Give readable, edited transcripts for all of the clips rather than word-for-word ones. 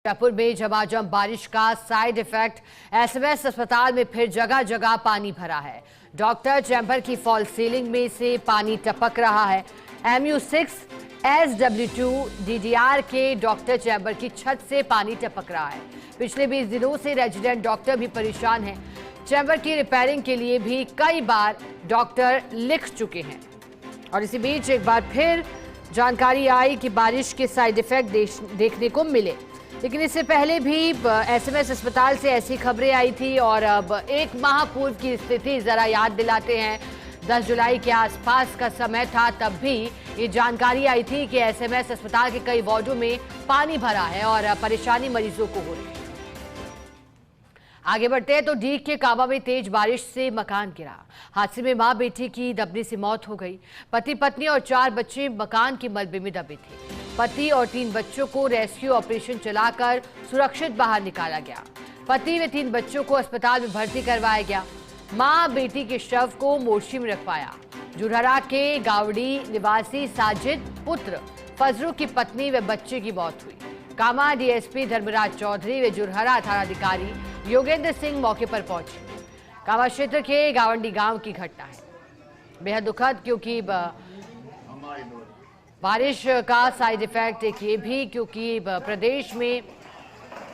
जयपुर में झमाझम बारिश का साइड इफेक्ट, एसएमएस अस्पताल में फिर जगह जगह पानी भरा है। डॉक्टर चैम्बर की फॉल सीलिंग में से पानी टपक रहा है। MU6 SW2 DDR के डॉक्टर चैम्बर की छत से पानी टपक रहा है। पिछले 20 दिनों से रेजिडेंट डॉक्टर भी परेशान हैं। चैम्बर की रिपेयरिंग के लिए भी कई बार डॉक्टर लिख चुके हैं। और इसी बीच एक बार फिर जानकारी आई कि बारिश के साइड इफेक्ट देखने को मिले, लेकिन इससे पहले भी एसएमएस अस्पताल से ऐसी खबरें आई थी। और अब एक माह पूर्व की स्थिति जरा याद दिलाते हैं। 10 जुलाई के आसपास का समय था, तब भी ये जानकारी आई थी कि एसएमएस अस्पताल के कई वार्डों में पानी भरा है और परेशानी मरीजों को हो रही है। आगे बढ़ते हैं तो डीग के काबा में तेज बारिश से मकान गिरा। हादसे में मां बेटी की दबने से मौत हो गई। पति पत्नी और 4 बच्चे मकान के मलबे में दबे थे। पति और 3 बच्चों को रेस्क्यू ऑपरेशन चलाकर सुरक्षित बाहर निकाला गया। पति व 3 बच्चों को अस्पताल में भर्ती करवाया गया। मां बेटी के शव को मोर्ची में रखवाया। जुरहरा के गावड़ी निवासी साजिद पुत्र फजरू की पत्नी व बच्चे की मौत हुई। कामा डीएसपी धर्मराज चौधरी व जुरहरा थानाधिकारी योगेंद्र सिंह मौके पर पहुंचे। कामा क्षेत्र के गावंडी गांव की घटना है। बेहद दुखद, क्योंकि बारिश का साइड इफेक्ट एक ये भी, क्योंकि प्रदेश में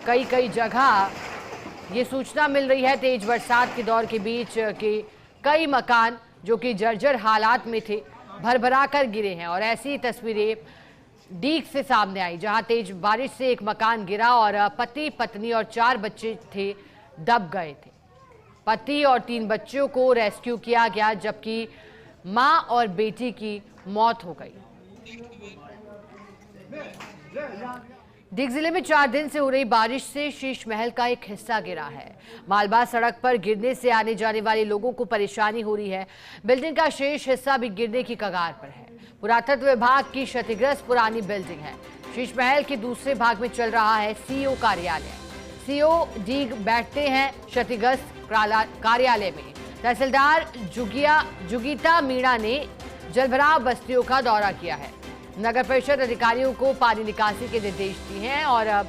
कई जगह ये सूचना मिल रही है तेज बरसात के दौर के बीच कि कई मकान जो कि जर्जर हालात में थे भरभरा कर गिरे हैं। और ऐसी तस्वीरें डीग से सामने आई, जहां तेज बारिश से एक मकान गिरा और पति पत्नी और 4 बच्चे थे दब गए थे। पति और 3 बच्चों को रेस्क्यू किया गया, जबकि मां और बेटी की मौत हो गई। डीग जिले में 4 दिन से हो रही बारिश से शीश महल का एक हिस्सा गिरा है। मालबा सड़क पर गिरने से आने जाने वाले लोगों को परेशानी हो रही है। बिल्डिंग का शेष हिस्सा भी गिरने की कगार पर है। पुरातत्व विभाग की क्षतिग्रस्त पुरानी बिल्डिंग है। शीश महल के दूसरे भाग में चल रहा है सीओ कार्यालय। सीओ डीग बैठते हैं क्षतिग्रस्त कार्यालय में। तहसीलदार जुगीता मीणा ने जलभराव बस्तियों का दौरा किया है। नगर परिषद अधिकारियों को पानी निकासी के निर्देश दिए हैं। और अब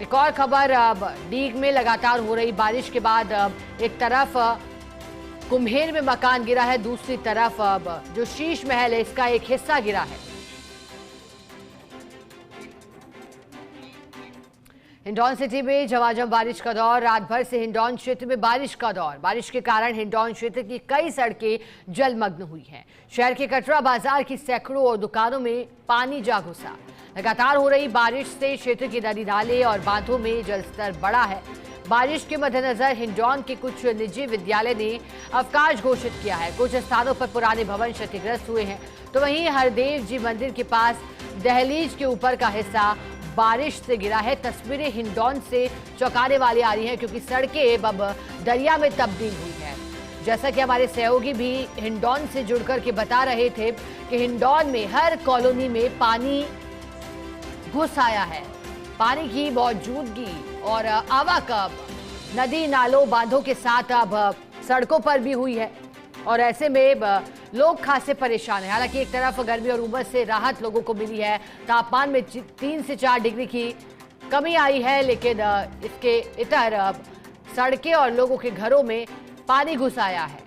एक और खबर, अब डीग में लगातार हो रही बारिश के बाद एक तरफ कुम्हेर में मकान गिरा है, दूसरी तरफ अब जो शीश महल है इसका एक हिस्सा गिरा है। हिंडौन सिटी में झमाझम बारिश का दौर। रात भर से हिंडौन क्षेत्र में बारिश का दौर। बारिश के कारण हिंडौन क्षेत्र की कई सड़कें जलमग्न हुई हैं। शहर के कटरा बाजार की सैकड़ों और दुकानों में पानी जा घुसा। लगातार हो रही बारिश से क्षेत्र के नदी नाले और बांधों में जलस्तर बढ़ा है। बारिश के मद्देनजर हिंडौन के कुछ निजी विद्यालय ने अवकाश घोषित किया है। कुछ स्थानों पर पुराने भवन क्षतिग्रस्त हुए हैं, तो वहीं हरदेव जी मंदिर के पास दहलीज के ऊपर का हिस्सा बारिश से गिरा है। तस्वीरें हिंडौन से चौंकाने वाली आ रही हैं, क्योंकि सड़कें अब दरिया में तब्दील हुई है। जैसा कि हमारे सहयोगी भी हिंडौन से जुड़कर के बता रहे थे कि हिंडौन में हर कॉलोनी में पानी घुस आया है। पानी की मौजूदगी और आवागमन नदी नालों बांधों के साथ अब सड़कों पर भी हुई है। और ऐसे में लोग खासे परेशान हैं। हालांकि एक तरफ गर्मी और उमस से राहत लोगों को मिली है। तापमान में 3 से 4 डिग्री की कमी आई है, लेकिन इसके इतर अब सड़कें और लोगों के घरों में पानी घुस आया है।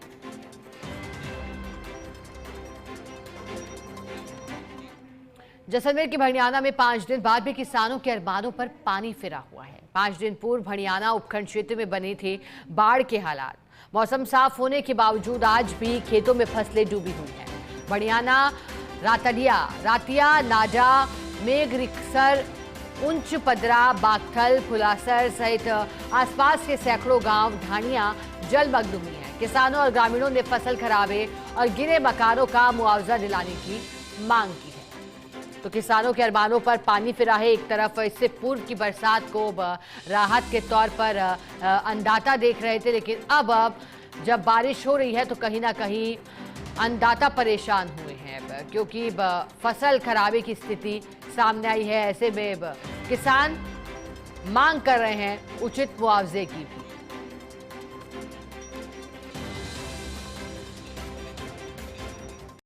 जैसलमेर के भड़ियाना में 5 दिन बाद भी किसानों के अरमानों पर पानी फिरा हुआ है। 5 दिन पूर्व भड़ियाना उपखंड क्षेत्र में बने थे बाढ़ के हालात। मौसम साफ होने के बावजूद आज भी खेतों में फसलें डूबी हुई हैं। भड़ियाना, रातिया, नाजा, मेघरिक्सर, उंच पदरा, बागथल, फुलासर सहित आसपास के सैकड़ों गांव ढाणियां जलमग्न हुई हैं। किसानों और ग्रामीणों ने फसल खराबे और गिरे मकानों का मुआवजा दिलाने की मांग की है। तो किसानों के अरमानों पर पानी फिरा है। एक तरफ इससे पूर्व की बरसात को राहत के तौर पर अन्नदाता देख रहे थे, लेकिन अब जब बारिश हो रही है तो कहीं ना कहीं अन्नदाता परेशान हुए हैं, क्योंकि फसल खराबे की स्थिति सामने आई है। ऐसे में किसान मांग कर रहे हैं उचित मुआवजे की भी।